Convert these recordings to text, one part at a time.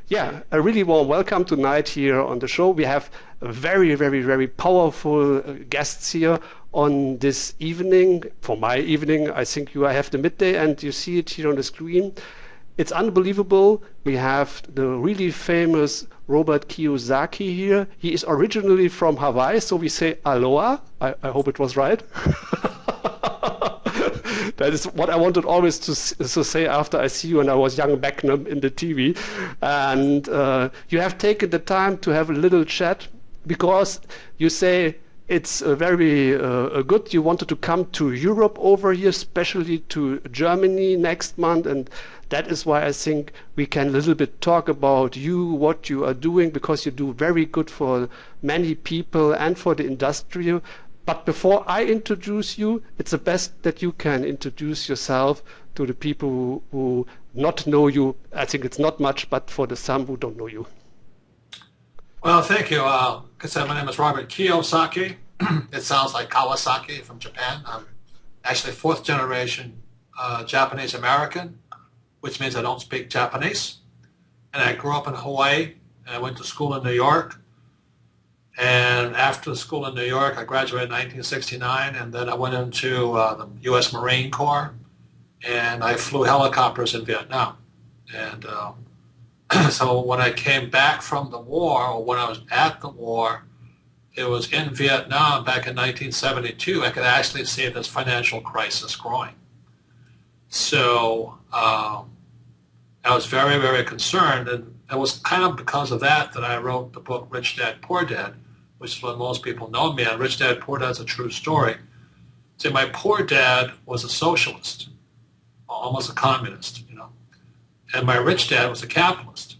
Yeah, a really warm welcome tonight here on the show. We have very, very, very powerful guests here on this evening. For my evening, I think you have the midday and you see it here on the screen. It's unbelievable. We have the really famous Robert Kiyosaki here. He is originally from Hawaii, so we say aloha. I hope it was right. That is what I wanted always to say after I see you and I was young back in the TV. And you have taken the time to have a little chat because you say it's very good. You wanted to come to Europe over here, especially to Germany next month. And that is why I think we can a little bit talk about you, what you are doing, because you do very good for many people and for the industry. But before I introduce you, it's the best that you can introduce yourself to the people who not know you. I think it's not much, but for the some who don't know you. Well, thank you. Like I said, my name is Robert Kiyosaki. It sounds like Kawasaki from Japan. I'm actually fourth generation Japanese American, which means I don't speak Japanese. And I grew up in Hawaii, and I went to school in New York. And after school in New York, I graduated in 1969, and then I went into the U.S. Marine Corps, and I flew helicopters in Vietnam. And so when I came back from the war, or when I was at the war, it was in Vietnam back in 1972, I could actually see this financial crisis growing. So I was very, very concerned, and it was kind of because of that that I wrote the book Rich Dad, Poor Dad, which is what most people know me on. Rich Dad, Poor Dad is a true story. See, my poor dad was a socialist, almost a communist, and my rich dad was a capitalist.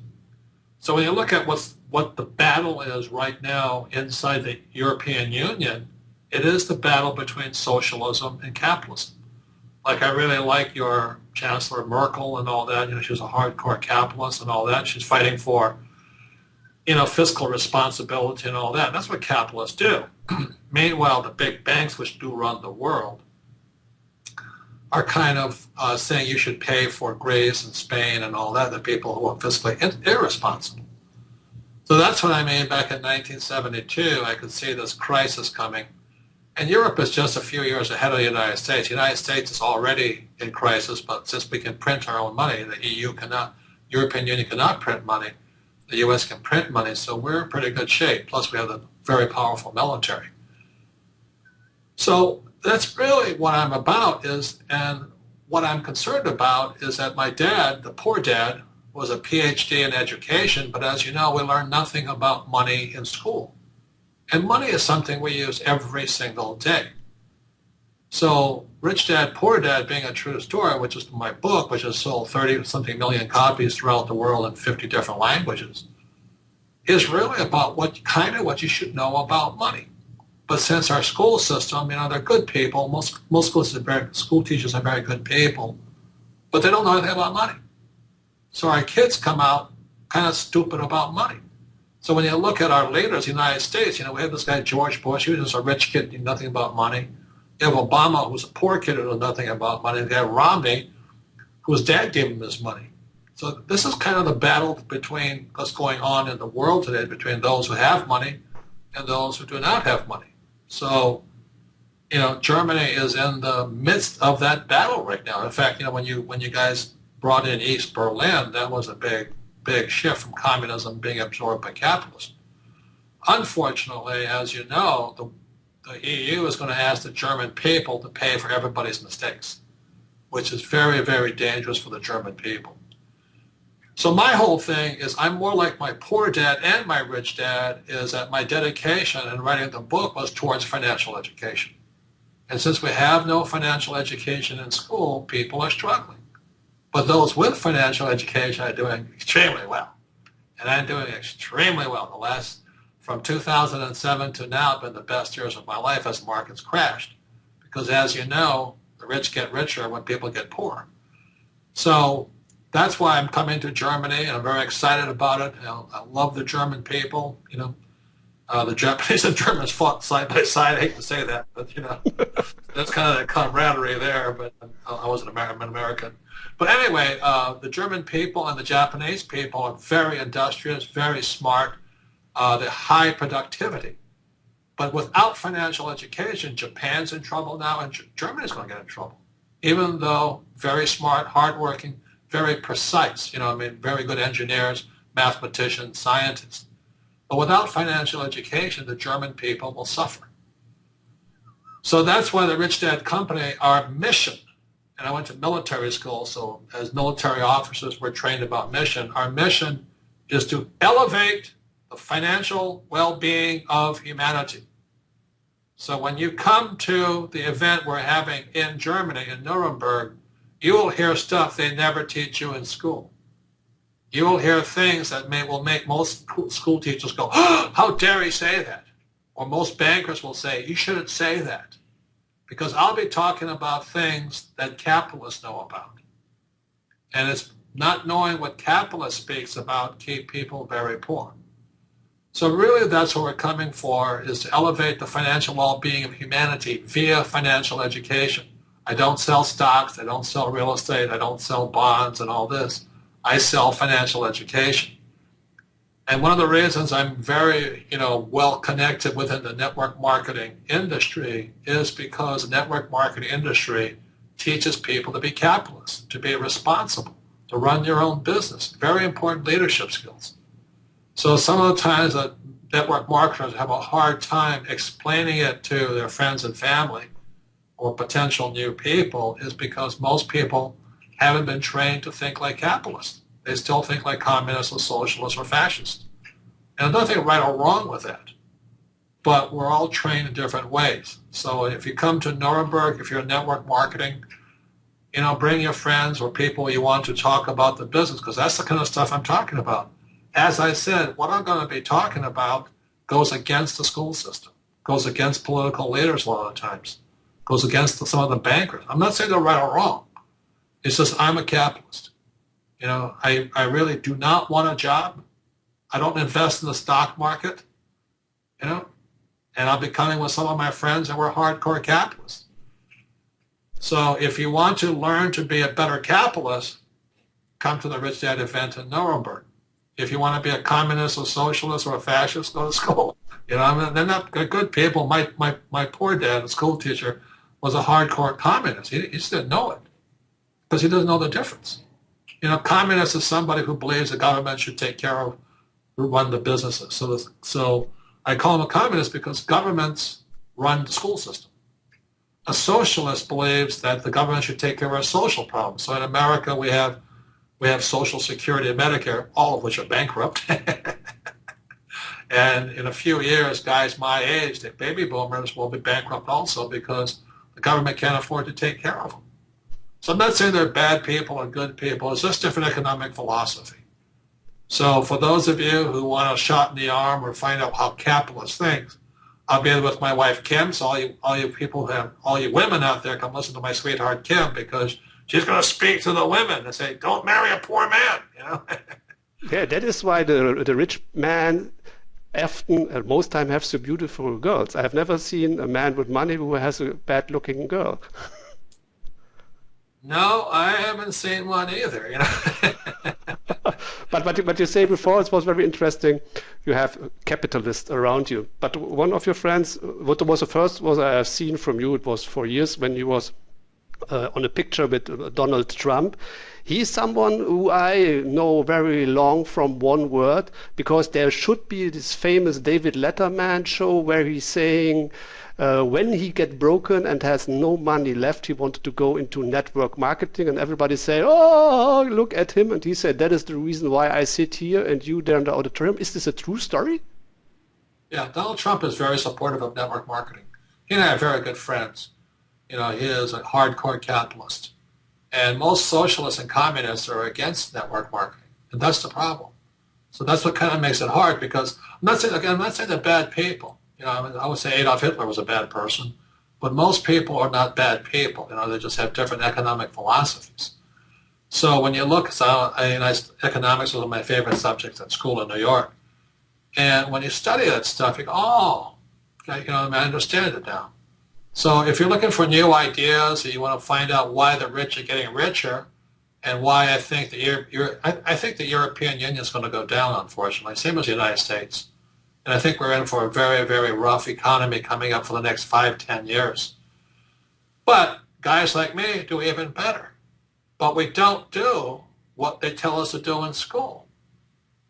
So when you look at what the battle is right now inside the European Union, it is the battle between socialism and capitalism. Like, I really like your Chancellor Merkel and all that. She's a hardcore capitalist and all that. She's fighting for, fiscal responsibility and all that. That's what capitalists do. Meanwhile, the big banks, which do run the world, are kind of saying you should pay for Greece and Spain and all that, the people who are fiscally irresponsible. So that's what I mean. Back in 1972, I could see this crisis coming. And Europe is just a few years ahead of the United States. The United States is already in crisis, but since we can print our own money, the EU cannot, European Union cannot print money. The U.S. can print money, so we're in pretty good shape. Plus, we have a very powerful military. So that's really what I'm about and what I'm concerned about is that my dad, the poor dad, was a PhD in education, but as you know, we learn nothing about money in school. And money is something we use every single day. So Rich Dad, Poor Dad, being a true story, which is my book, which has sold 30-something million copies throughout the world in 50 different languages, is really about what you should know about money. But since our school system, they're good people, most school teachers are very good people, but they don't know anything about money. So our kids come out kind of stupid about money. So when you look at our leaders in the United States, we have this guy George Bush, he was just a rich kid, knew nothing about money. You have Obama, who's a poor kid who knew nothing about money. You have Romney, whose dad gave him his money. So this is kind of the battle between what's going on in the world today, between those who have money and those who do not have money. So, Germany is in the midst of that battle right now. In fact, when you guys brought in East Berlin, that was a big shift from communism being absorbed by capitalism. Unfortunately, as you know, the EU is going to ask the German people to pay for everybody's mistakes, which is very, very dangerous for the German people. So my whole thing is I'm more like my poor dad and my rich dad, is that my dedication in writing the book was towards financial education. And since we have no financial education in school, people are struggling. But those with financial education are doing extremely well. And I'm doing extremely well. From 2007 to now have been the best years of my life as markets crashed. Because as you know, the rich get richer when people get poor. So that's why I'm coming to Germany, and I'm very excited about it. I love the German people. The Japanese and Germans fought side by side. I hate to say that, but that's kind of that camaraderie there. But I was an American. But anyway, the German people and the Japanese people are very industrious, very smart. They're high productivity. But without financial education, Japan's in trouble now, and Germany's going to get in trouble. Even though very smart, hardworking, very precise, very good engineers, mathematicians, scientists. But without financial education, the German people will suffer. So that's why the Rich Dad Company, our mission, and I went to military school, so as military officers, we're trained about mission. Our mission is to elevate the financial well-being of humanity. So when you come to the event we're having in Germany, in Nuremberg, you will hear stuff they never teach you in school. You will hear things that will make most school teachers go, oh, how dare he say that? Or most bankers will say, you shouldn't say that. Because I'll be talking about things that capitalists know about. And it's not knowing what capitalists speaks about keep people very poor. So really that's what we're coming for, is to elevate the financial well-being of humanity via financial education. I don't sell stocks, I don't sell real estate, I don't sell bonds and all this. I sell financial education. And one of the reasons I'm very, well connected within the network marketing industry is because the network marketing industry teaches people to be capitalists, to be responsible, to run your own business. Very important leadership skills. So some of the times that network marketers have a hard time explaining it to their friends and family or potential new people is because most people haven't been trained to think like capitalists. They still think like communists or socialists or fascists. And there's nothing right or wrong with that. But we're all trained in different ways. So if you come to Nuremberg, if you're in network marketing, bring your friends or people you want to talk about the business, because that's the kind of stuff I'm talking about. As I said, what I'm going to be talking about goes against the school system, goes against political leaders a lot of times, goes against some of the bankers. I'm not saying they're right or wrong. It's just I'm a capitalist. I really do not want a job. I don't invest in the stock market, and I'll be coming with some of my friends and we're hardcore capitalists. So if you want to learn to be a better capitalist, come to the Rich Dad event in Nuremberg. If you want to be a communist or socialist or a fascist, go to school. They're not good people. My poor dad, a school teacher, was a hardcore communist. He just didn't know it because he doesn't know the difference. Communist is somebody who believes the government should take care of, run the businesses. So I call him a communist because governments run the school system. A socialist believes that the government should take care of our social problems. So in America, we have Social Security and Medicare, all of which are bankrupt. And in a few years, guys my age, the baby boomers, will be bankrupt also because the government can't afford to take care of them. So I'm not saying they're bad people or good people. It's just different economic philosophy. So for those of you who want a shot in the arm or find out how capitalists think, I'll be with my wife Kim. So all you women out there, come listen to my sweetheart Kim because she's going to speak to the women and say, "Don't marry a poor man." Yeah, that is why the rich man often, most time, have so beautiful girls. I have never seen a man with money who has a bad-looking girl. No, I haven't seen one either. But you say before, it was very interesting. You have capitalists around you. But one of your friends, what was the first was I have seen from you, it was for years when you was on a picture with Donald Trump. He's someone who I know very long from one word, because there should be this famous David Letterman show where he's saying when he get broken and has no money left, he wanted to go into network marketing, and everybody say, "Oh, look at him." And he said, "That is the reason why I sit here and you there in the auditorium." Is this a true story? Yeah, Donald Trump is very supportive of network marketing. He and I are very good friends. He is a hardcore capitalist. And most socialists and communists are against network marketing. And that's the problem. So that's what kind of makes it hard, because I'm not saying they're bad people. I would say Adolf Hitler was a bad person, but most people are not bad people. They just have different economic philosophies. So when you look, economics was one of my favorite subjects at school in New York. And when you study that stuff, you go, oh, okay, I understand it now. So if you're looking for new ideas, or you want to find out why the rich are getting richer, and why I think I think the European Union is going to go down, unfortunately, same as the United States. And I think we're in for a very, very rough economy coming up for the next 5, 10 years. But guys like me do even better. But we don't do what they tell us to do in school.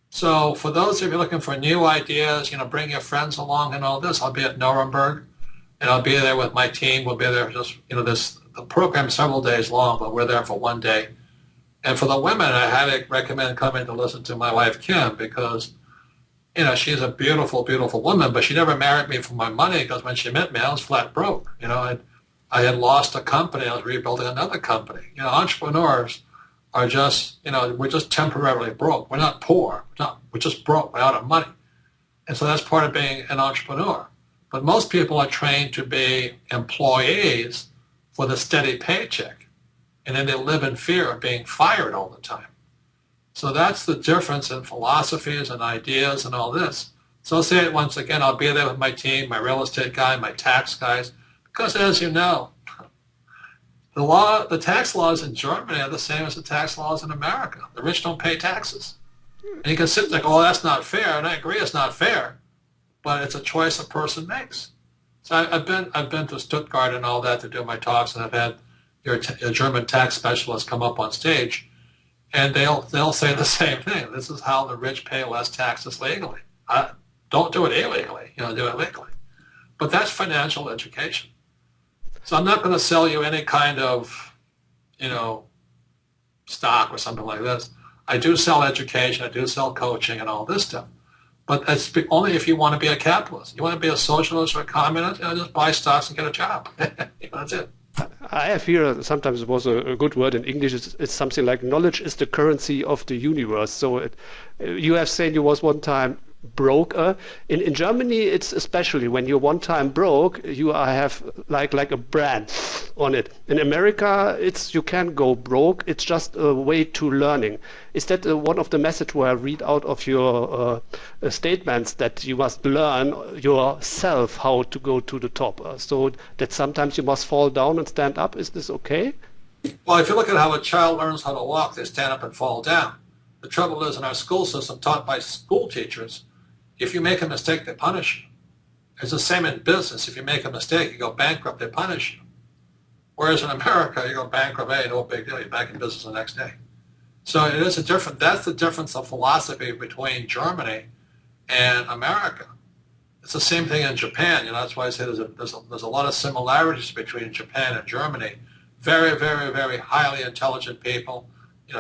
So for those of you looking for new ideas, bring your friends along and all this. I'll be at Nuremberg, and I'll be there with my team. We'll be there just, the program's several days long, but we're there for one day. And for the women, I highly recommend coming to listen to my wife, Kim, because, she's a beautiful, beautiful woman, but she never married me for my money, because when she met me, I was flat broke. I had lost a company. I was rebuilding another company. Entrepreneurs are just, we're just temporarily broke. We're not poor. We're just broke. We're out of money. And so that's part of being an entrepreneur. But most people are trained to be employees for the steady paycheck. And then they live in fear of being fired all the time. So that's the difference in philosophies and ideas and all this. So I'll say it once again, I'll be there with my team, my real estate guy, my tax guys, because as you know, the tax laws in Germany are the same as the tax laws in America. The rich don't pay taxes. And you can sit there and go, oh, that's not fair. And I agree it's not fair, but it's a choice a person makes. So I've been to Stuttgart and all that to do my talks, and I've had your German tax specialists come up on stage, and they'll say the same thing. This is how the rich pay less taxes legally. Don't do it illegally, do it legally. But that's financial education. So I'm not going to sell you any kind of, stock or something like this. I do sell education, I do sell coaching and all this stuff. But that's only if you want to be a capitalist. You want to be a socialist or a communist, just buy stocks and get a job. That's it. I have here, sometimes it was a good word in English, it's something like knowledge is the currency of the universe. So you have said you was one time broke. In Germany, it's especially when you're one time broke, you have like a brand on it. In America, you can go broke. It's just a way to learning. Is that one of the message where I read out of your statements, that you must learn yourself how to go to the top? So that sometimes you must fall down and stand up. Is this okay? Well, if you look at how a child learns how to walk, they stand up and fall down. The trouble is, in our school system, taught by school teachers, if you make a mistake, they punish you. It's the same in business. If you make a mistake, you go bankrupt, they punish you. Whereas in America, you go bankrupt, hey, no big deal, you're back in business the next day. So it is that's the difference of philosophy between Germany and America. It's the same thing in Japan. That's why I say there's a lot of similarities between Japan and Germany. Very, very, very highly intelligent people,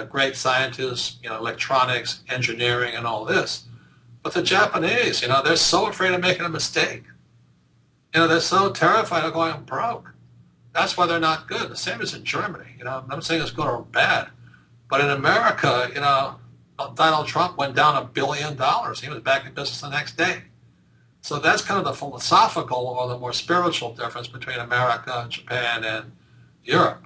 great scientists, electronics, engineering, and all this. But the Japanese, they're so afraid of making a mistake. They're so terrified of going broke. That's why they're not good. The same as in Germany. I'm not saying it's good or bad. But in America, Donald Trump went down $1 billion. He was back in business the next day. So that's kind of the philosophical or the more spiritual difference between America, Japan, and Europe.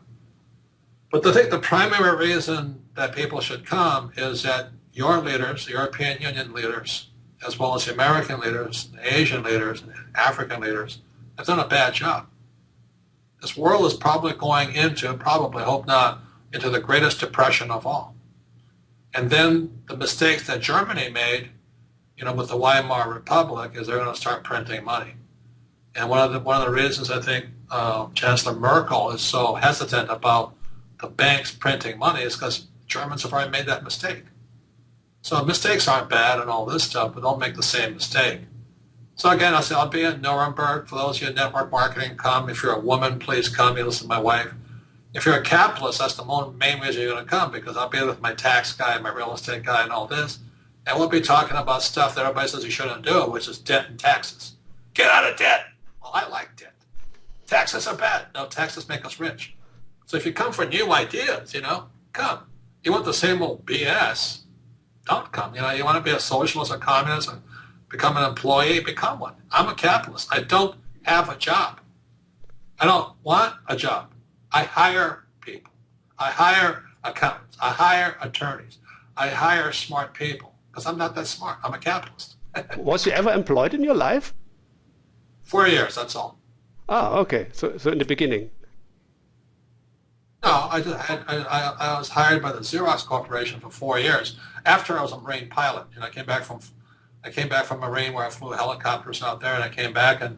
But I think the primary reason that people should come is that your leaders, the European Union leaders, as well as the American leaders, the Asian leaders, and African leaders, have done a bad job. This world is probably going into, probably, hope not, into the greatest depression of all. And then the mistakes that Germany made, with the Weimar Republic, is they're going to start printing money. And one of the reasons I think Chancellor Merkel is so hesitant about the banks printing money is because Germans have already made that mistake. So mistakes aren't bad and all this stuff, but don't make the same mistake. So again, I'll be in Nuremberg. For those of you in network marketing, come. If you're a woman, please come. You listen to my wife. If you're a capitalist, that's the main reason you're going to come, because I'll be with my tax guy, my real estate guy, and all this. And we'll be talking about stuff that everybody says you shouldn't do, which is debt and taxes. Get out of debt. Well, I like debt. Taxes are bad. No, taxes make us rich. So if you come for new ideas, come. You want the same old BS, don't come. You want to be a socialist or communist or become an employee, become one. I'm a capitalist. I don't have a job. I don't want a job. I hire people. I hire accountants. I hire attorneys. I hire smart people because I'm not that smart. I'm a capitalist. Was you ever employed in your life? 4 years, that's all. Ah, okay. So in the beginning. No, I was hired by the Xerox Corporation for 4 years after I was a Marine pilot. I came back from Marine where I flew helicopters out there, and I came back and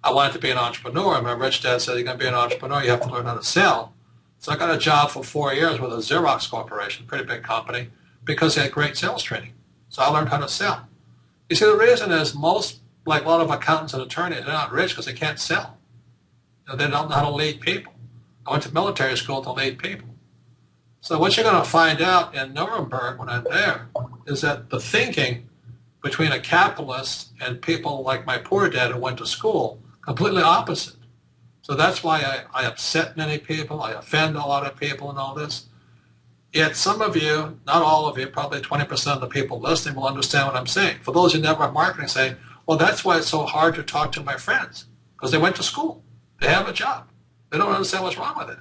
I wanted to be an entrepreneur. And my rich dad said, "You're going to be an entrepreneur. You have to learn how to sell." So I got a job for 4 years with a Xerox Corporation, pretty big company, because they had great sales training. So I learned how to sell. You see, the reason is like a lot of accountants and attorneys, they're not rich because they can't sell. They don't know how to lead people. I went to military school to lead people. So what you're going to find out in Nuremberg when I'm there is that the thinking between a capitalist and people like my poor dad who went to school, completely opposite. So that's why I upset many people, I offend a lot of people and all this. Yet some of you, not all of you, probably 20% of the people listening will understand what I'm saying. For those in network marketing say, well, that's why it's so hard to talk to my friends, because they went to school. They have a job. They don't understand what's wrong with it.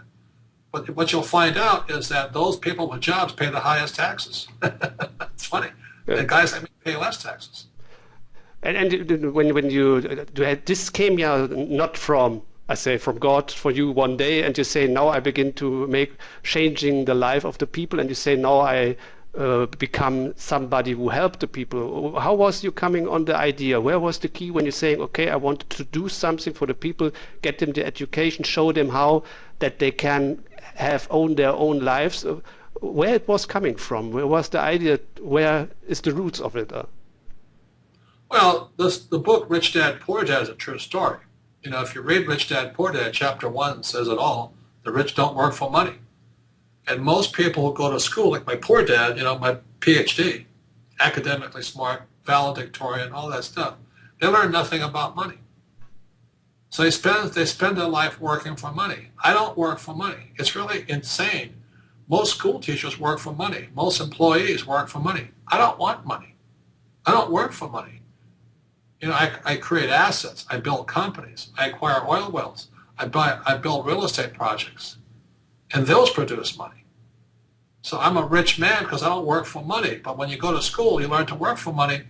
But what you'll find out is that those people with jobs pay the highest taxes. It's funny. Yeah. The guys like me pay less taxes. And when you this came not from, I say, from God for you one day, and you say, now I begin to make changing the life of the people, and you say, now I become somebody who helped the people. How was you coming on the idea? Where was the key when you're saying, okay, I wanted to do something for the people, get them the education, show them how that they can own their own lives? Where it was coming from? Where was the idea? Where is the roots of it? Well, the book Rich Dad, Poor Dad is a true story. If you read Rich Dad, Poor Dad, chapter 1 says it all. The rich don't work for money. And most people who go to school, like my poor dad, my PhD, academically smart, valedictorian, all that stuff, they learn nothing about money. So they spend their life working for money. I don't work for money. It's really insane. Most school teachers work for money. Most employees work for money. I don't want money. I don't work for money. I create assets. I build companies. I acquire oil wells. I build real estate projects. And those produce money. So I'm a rich man because I don't work for money. But when you go to school, you learn to work for money.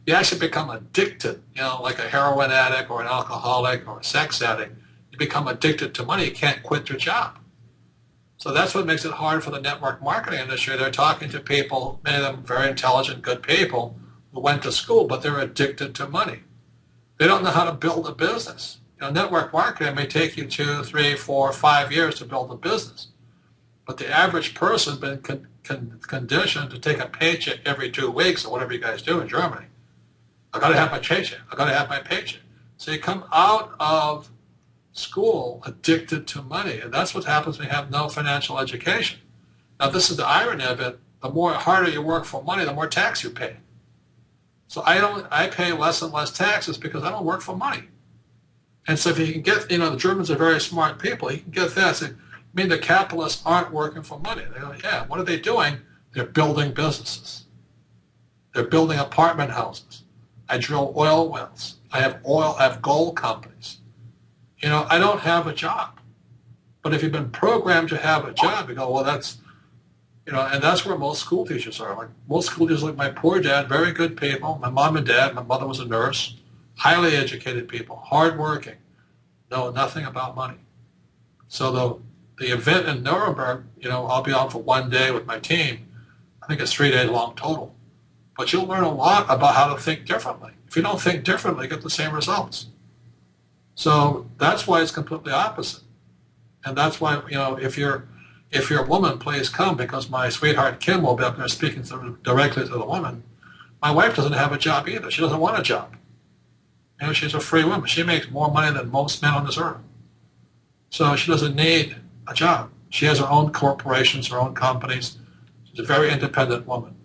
You actually become addicted, like a heroin addict or an alcoholic or a sex addict. You become addicted to money. You can't quit your job. So that's what makes it hard for the network marketing industry. They're talking to people, many of them very intelligent, good people, who went to school, but they're addicted to money. They don't know how to build a business. Network marketing may take you 2, 3, 4, 5 years to build a business. But the average person has been conditioned to take a paycheck every 2 weeks or whatever you guys do in Germany. I got to have my paycheck. I got to have my paycheck. So you come out of school addicted to money, and that's what happens when you have no financial education. Now, this is the irony of it. The more harder you work for money, the more tax you pay. So I pay less and less taxes because I don't work for money. And so if you can get, the Germans are very smart people. You can get that. So, the capitalists aren't working for money. They go, yeah, what are they doing? They're building businesses. They're building apartment houses. I drill oil wells. I have gold companies. I don't have a job. But if you've been programmed to have a job, you go, well, that's, and that's where most school teachers are. Like most school teachers, like my poor dad, very good people. My mom and dad, my mother was a nurse, highly educated people, hardworking, know nothing about money. So the event in Nuremberg, I'll be on for 1 day with my team. I think it's 3 days long total. But you'll learn a lot about how to think differently. If you don't think differently, you get the same results. So that's why it's completely opposite. And that's why, if you're a woman, please come, because my sweetheart Kim will be up there speaking directly to the woman. My wife doesn't have a job either. She doesn't want a job. She's a free woman. She makes more money than most men on this earth. So she doesn't need a job. She has her own corporations, her own companies. She's a very independent woman.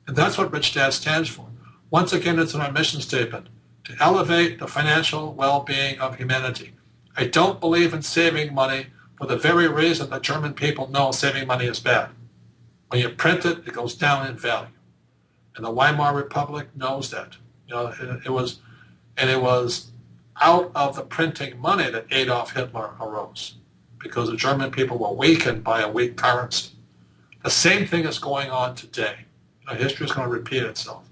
And that's what Rich Dad stands for. Once again, it's in our mission statement, to elevate the financial well-being of humanity. I don't believe in saving money for the very reason that German people know saving money is bad. When you print it, it goes down in value. And the Weimar Republic knows that. It was out of the printing money that Adolf Hitler arose, because the German people were weakened by a weak currency. The same thing is going on today. History is going to repeat itself.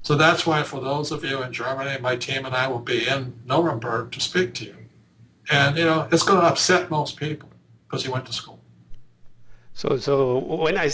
So that's why for those of you in Germany, my team and I will be in Nuremberg to speak to you. And, it's going to upset most people because you went to school. So when I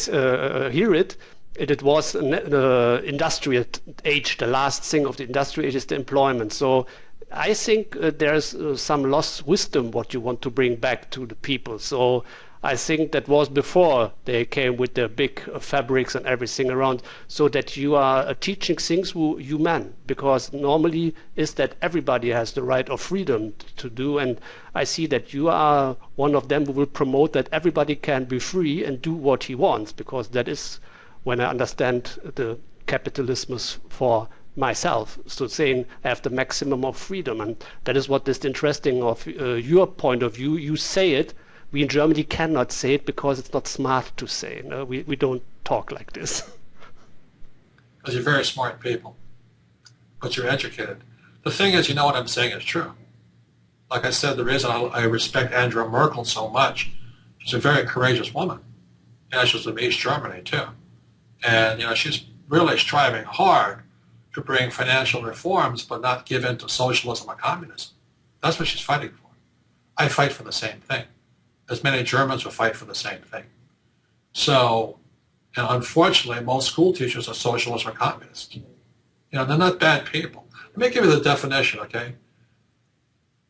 hear it, it was the industrial age. The last thing of the industrial age is the employment. So I think there's some lost wisdom what you want to bring back to the people. So I think that was before they came with the big fabrics and everything around, so that you are teaching things who human, because normally is that everybody has the right of freedom to do, and I see that you are one of them who will promote that everybody can be free and do what he wants, because that is when I understand the capitalism for myself. So saying I have the maximum of freedom, and that is what is interesting of your point of view. You say it. We in Germany cannot say it because it's not smart to say. No, we don't talk like this. Because you're very smart people, but you're educated. The thing is, what I'm saying is true. Like I said, the reason I respect Angela Merkel so much, she's a very courageous woman. She's from East Germany too. And she's really striving hard to bring financial reforms, but not give in to socialism or communism. That's what she's fighting for. I fight for the same thing. As many Germans will fight for the same thing. So, unfortunately, most school teachers are socialists or communists. They're not bad people. Let me give you the definition, okay?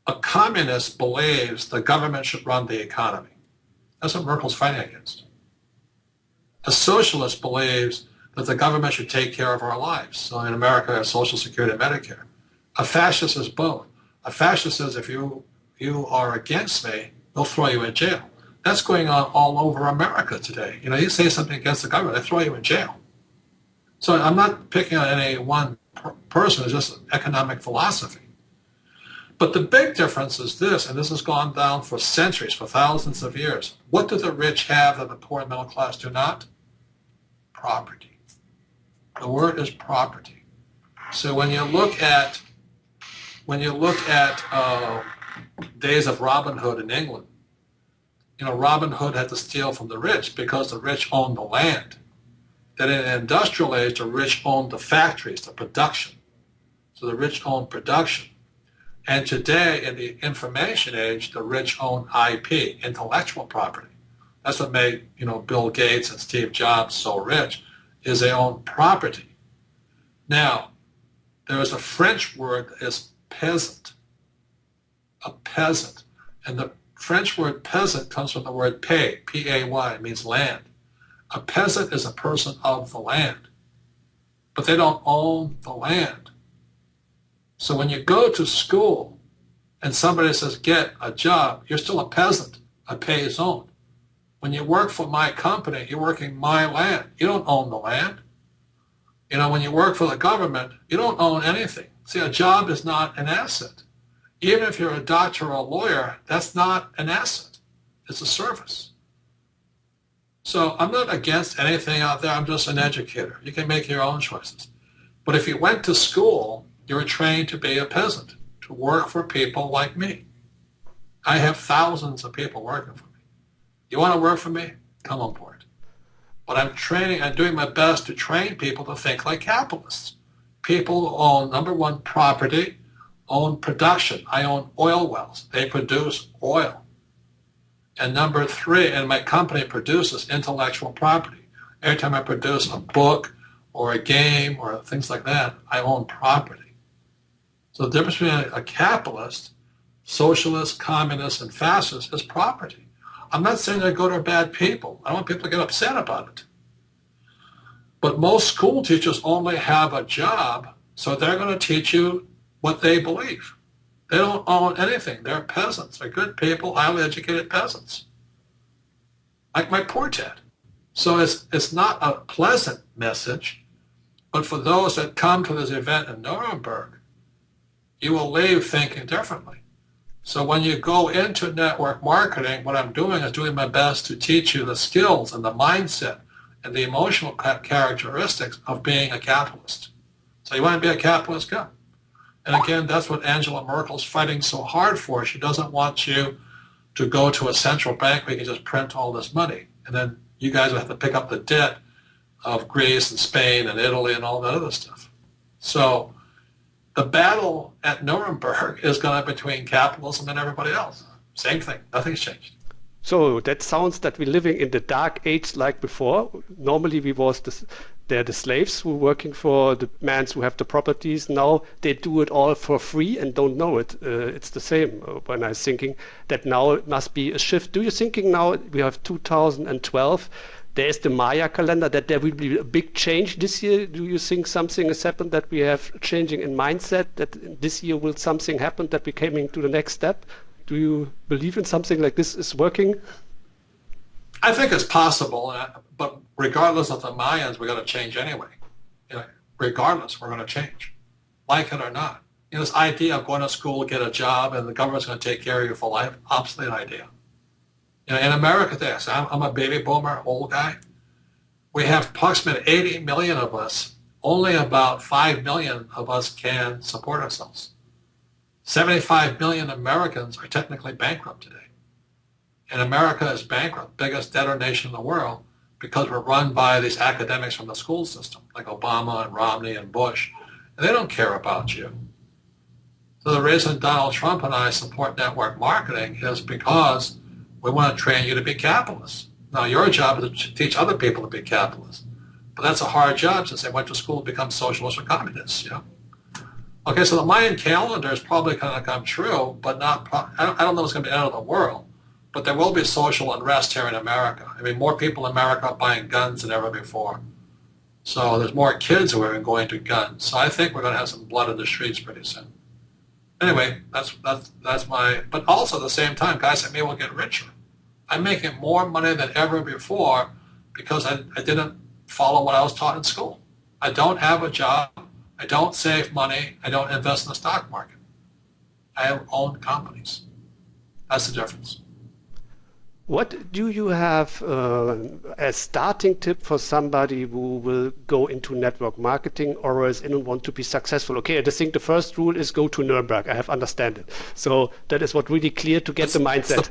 A communist believes the government should run the economy. That's what Merkel's fighting against. A socialist believes that the government should take care of our lives. So in America, have Social Security and Medicare. A fascist is both. A fascist says if you are against me, they'll throw you in jail. That's going on all over America today. You say something against the government, they throw you in jail. So I'm not picking on any one person, it's just economic philosophy. But the big difference is this, and this has gone down for centuries, for thousands of years. What do the rich have that the poor and middle class do not? Property. The word is property. So when you look at days of Robin Hood in England, Robin Hood had to steal from the rich because the rich owned the land. Then in the industrial age, the rich owned the factories, the production. So the rich owned production. And today, in the information age, the rich own IP, intellectual property. That's what made, Bill Gates and Steve Jobs so rich, is they own property. Now, there is a French word that is peasant. A peasant. And the French word peasant comes from the word pay, P-A-Y, it means land. A peasant is a person of the land, but they don't own the land. So when you go to school and somebody says, get a job, you're still a peasant. A pay is owned. When you work for my company, you're working my land. You don't own the land. When you work for the government, you don't own anything. See, a job is not an asset. Even if you're a doctor or a lawyer, that's not an asset. It's a service. So I'm not against anything out there. I'm just an educator. You can make your own choices. But if you went to school, you were trained to be a peasant, to work for people like me. I have thousands of people working for me. You want to work for me? Come on board. But I'm doing my best to train people to think like capitalists. People who own, number one, property, own production. I own oil wells. They produce oil. And number three, and my company produces intellectual property. Every time I produce a book or a game or things like that, I own property. So the difference between a capitalist, socialist, communist, and fascist is property. I'm not saying they're good or bad people. I don't want people to get upset about it. But most school teachers only have a job, so they're going to teach you what they believe. They don't own anything. They're peasants. They're good people, highly educated peasants. Like my poor dad. So it's not a pleasant message, but for those that come to this event in Nuremberg, you will leave thinking differently. So when you go into network marketing, what I'm doing is doing my best to teach you the skills and the mindset and the emotional characteristics of being a capitalist. So you want to be a capitalist? Go. And again, that's what Angela Merkel's fighting so hard for. She doesn't want you to go to a central bank where you can just print all this money. And then you guys will have to pick up the debt of Greece and Spain and Italy and all that other stuff. So the battle at Nuremberg is going to be between capitalism and everybody else. Same thing. Nothing's changed. So that sounds that we're living in the dark age like before. Normally we was they're the slaves who were working for the men who have the properties. Now they do it all for free and don't know it. It's the same when I'm thinking that now it must be a shift. Do you thinking now we have 2012? There is the Maya calendar that there will be a big change this year. Do you think something has happened that we have changing in mindset that this year will something happen that we're coming to the next step? Do you believe in something like this is working? I think it's possible, but regardless of the Mayans, we're going to change anyway. Regardless, we're going to change, like it or not. This idea of going to school, get a job, and the government's going to take care of you for life, obsolete idea. In America, I'm a baby boomer, old guy. We have approximately 80 million of us. Only about 5 million of us can support ourselves. 75 million Americans are technically bankrupt today. And America is bankrupt, biggest debtor nation in the world, because we're run by these academics from the school system, like Obama and Romney and Bush. And they don't care about you. So the reason Donald Trump and I support network marketing is because we want to train you to be capitalists. Now, your job is to teach other people to be capitalists. But that's a hard job since they went to school to become socialists or communists. Okay, so the Mayan calendar is probably going to come true, but not. I don't know if it's going to be the end of the world, but there will be social unrest here in America. I mean, more people in America are buying guns than ever before. So there's more kids who are going to guns. So I think we're going to have some blood in the streets pretty soon. Anyway, that's my. But also at the same time, guys like me will get richer. I'm making more money than ever before because I didn't follow what I was taught in school. I don't have a job. I don't save money. I don't invest in the stock market. I own companies. That's the difference. What do you have as starting tip for somebody who will go into network marketing or is in and want to be successful? Okay, I think the first rule is go to Nuremberg. I have understand it. So that is what really clear to get the mindset.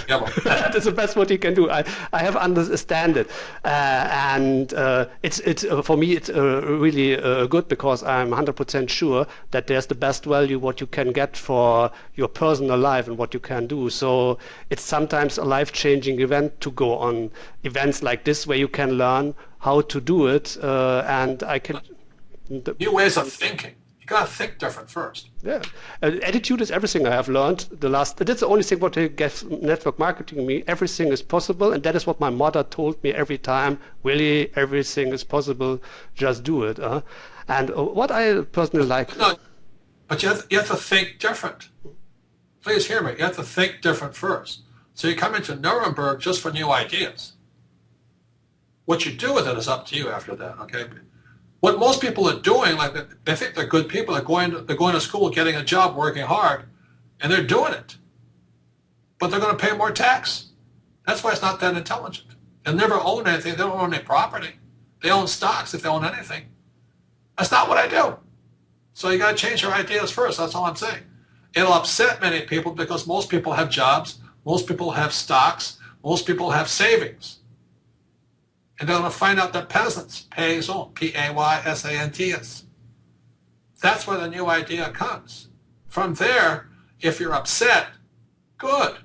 That's the best what you can do. I have understand it, and it's for me it's really good because I'm 100% sure that there's the best value what you can get for your personal life and what you can do. So it's sometimes a life-changing event to go on events like this where you can learn how to do it, and I can. New ways of thinking. You got to think different first. Yeah, attitude is everything I have learned. That's the only thing what gets network marketing me. Everything is possible, and that is what my mother told me every time. Willi, everything is possible. Just do it. And what I personally like. No, but you have to think different. Please hear me. You have to think different first. So you come into Nuremberg just for new ideas. What you do with it is up to you after that. Okay. What most people are doing, like they think they're good people, they're going to school, getting a job, working hard, and they're doing it. But they're going to pay more tax. That's why it's not that intelligent. They'll never own anything. They don't own any property. They own stocks if they own anything. That's not what I do. So you got to change your ideas first. That's all I'm saying. It'll upset many people because most people have jobs, most people have stocks, most people have savings. And they're going to find out that peasants pay his own, P-A-Y-S-A-N-T-S. That's where the new idea comes. From there, if you're upset, good.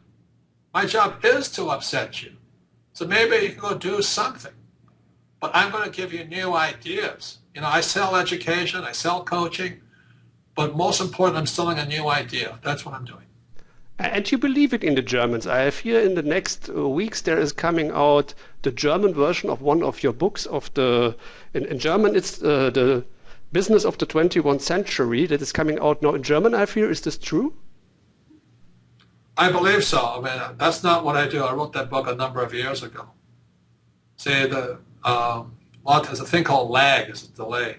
My job is to upset you. So maybe you can go do something. But I'm going to give you new ideas. I sell education, I sell coaching, but most important, I'm selling a new idea. That's what I'm doing. And you believe it in the Germans. I have here in the next weeks there is coming out the German version of one of your books in German it's the Business of the 21st Century that is coming out now in German. I hear, is this true? I believe so. I mean, that's not what I do. I wrote that book a number of years ago. See, there's a thing called lag, is a delay.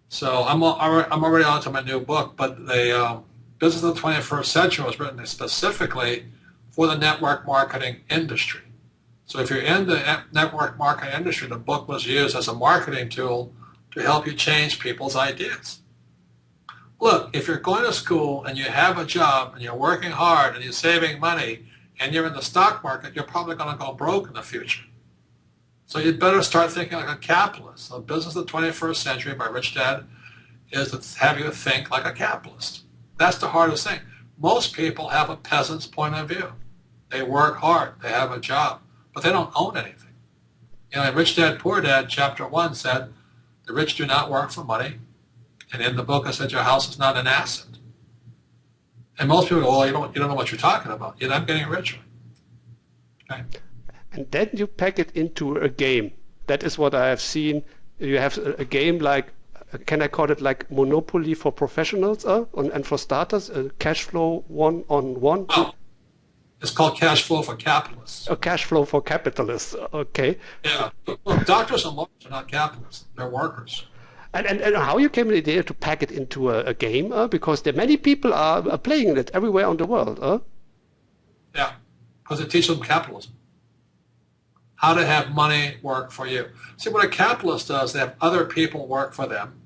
So I'm already on to my new book, but the Business of the 21st Century was written specifically for the network marketing industry. So if you're in the network marketing industry, the book was used as a marketing tool to help you change people's ideas. Look, if you're going to school and you have a job and you're working hard and you're saving money and you're in the stock market, you're probably going to go broke in the future. So you'd better start thinking like a capitalist. So Business of the 21st Century by Rich Dad is to have you think like a capitalist. That's the hardest thing. Most people have a peasant's point of view. They work hard. They have a job, but they don't own anything. You know, in Rich Dad, Poor Dad, Chapter 1 said, the rich do not work for money. And in the book, I said, your house is not an asset. And most people go, well, you don't know what you're talking about. Yet I'm getting richer. Okay? And then you pack it into a game. That is what I have seen. You have a game like, can I call it like Monopoly for professionals and for starters, cash flow one-on-one? Oh, it's called cash flow for capitalists. Oh, cash flow for capitalists. Okay. Yeah. Well, doctors and lawyers are not capitalists. They're workers. And how you came to the idea to pack it into a game? Because there many people are playing it everywhere on the world. Yeah, because it teaches them capitalism. How to have money work for you. See, what a capitalist does, they have other people work for them,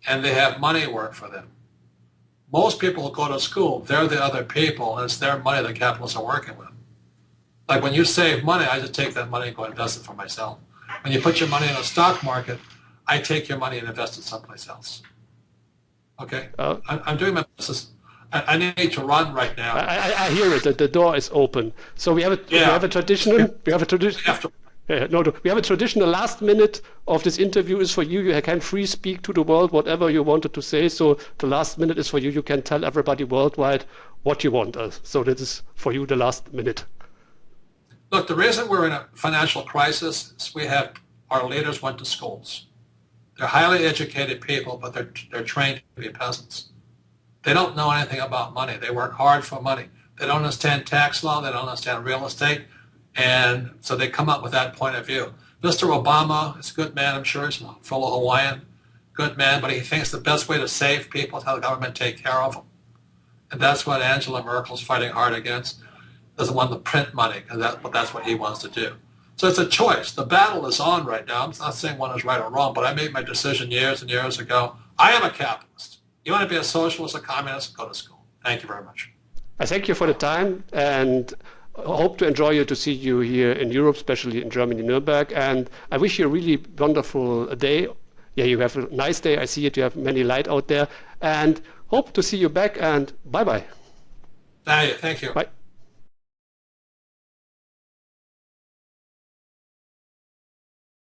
and they have money work for them. Most people who go to school, they're the other people, and it's their money that capitalists are working with. Like when you save money, I just take that money and go invest it for myself. When you put your money in a stock market, I take your money and invest it someplace else. Okay? I'm doing my business. I need to run right now. I hear it. The door is open. So we have a traditional. We have a tradition. We have a tradition. The last minute of this interview is for you. You can free speak to the world whatever you wanted to say. So the last minute is for you. You can tell everybody worldwide what you want. So this is for you. The last minute. Look, the reason we're in a financial crisis is we have our leaders went to schools. They're highly educated people, but they're trained to be peasants. They don't know anything about money. They work hard for money. They don't understand tax law. They don't understand real estate. And so they come up with that point of view. Mr. Obama is a good man, I'm sure. He's a fellow Hawaiian, good man, but he thinks the best way to save people is have the government take care of them. And that's what Angela Merkel's fighting hard against. Doesn't want to print money, because that's what he wants to do. So it's a choice. The battle is on right now. I'm not saying one is right or wrong, but I made my decision years and years ago. I am a capitalist. You want to be a socialist, a communist, go to school. Thank you very much. I thank you for the time and hope to enjoy you to see you here in Europe, especially in Germany, Nuremberg. And I wish you a really wonderful day. Yeah, you have a nice day. I see it. You have many light out there. And hope to see you back. And bye-bye. Thank you. Bye.